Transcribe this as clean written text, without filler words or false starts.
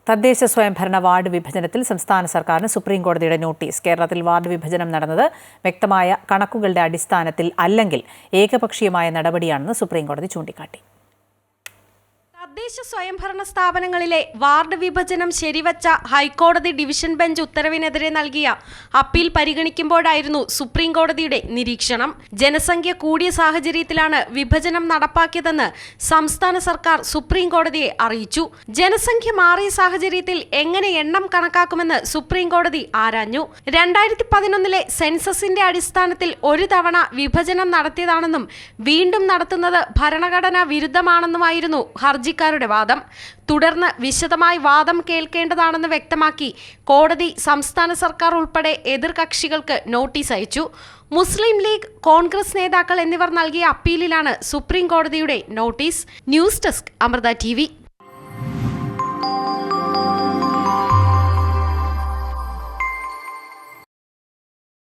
തദ്ദേശ സ്വയംഭരണ വാർഡ് വിഭജനത്തിൽ സംസ്ഥാന സർക്കാരിന് സുപ്രീംകോടതിയുടെ നോട്ടീസ്. കേരളത്തിൽ വാർഡ് വിഭജനം നടന്നത് വ്യക്തമായ കണക്കുകളുടെ അടിസ്ഥാനത്തിൽ അല്ലെങ്കിൽ ഏകപക്ഷീയമായ നടപടിയാണെന്ന് സുപ്രീംകോടതി ചൂണ്ടിക്കാട്ടി. തദ്ദേശ സ്വയംഭരണ സ്ഥാപനങ്ങളിലെ വാർഡ് വിഭജനം ശരിവച്ച ഹൈക്കോടതി ഡിവിഷൻ ബെഞ്ച് ഉത്തരവിനെതിരെ നൽകിയ അപ്പീൽ പരിഗണിക്കുമ്പോഴായിരുന്നു സുപ്രീംകോടതിയുടെ നിരീക്ഷണം. ജനസംഖ്യ കൂടിയ സാഹചര്യത്തിലാണ് വിഭജനം നടപ്പാക്കിയതെന്ന് സംസ്ഥാന സർക്കാർ സുപ്രീംകോടതിയെ അറിയിച്ചു. ജനസംഖ്യ മാറിയ സാഹചര്യത്തിൽ എങ്ങനെ എണ്ണം കണക്കാക്കുമെന്ന് സുപ്രീംകോടതി ആരാഞ്ഞു. 2011 സെൻസസിന്റെ അടിസ്ഥാനത്തിൽ ഒരു തവണ വിഭജനം നടത്തിയതാണെന്നും വീണ്ടും നടത്തുന്നത് ഭരണഘടനാ വിരുദ്ധമാണെന്നുമായിരുന്നു ഹർജിക്കാരുടെ വാദം. തുടർന്ന് വിശദമായി വാദം കേൾക്കേണ്ടതാണെന്ന് വ്യക്തമാക്കി കോടതി സംസ്ഥാന സർക്കാർ ഉൾപ്പെടെ എതിർകക്ഷികൾക്ക് നോട്ടീസ് അയച്ചു. മുസ്ലിം ലീഗ്, കോൺഗ്രസ് നേതാക്കൾ എന്നിവർ നൽകിയ അപ്പീലിലാണ് സുപ്രീം കോടതിയുടെ notice. News desk, Amrita TV.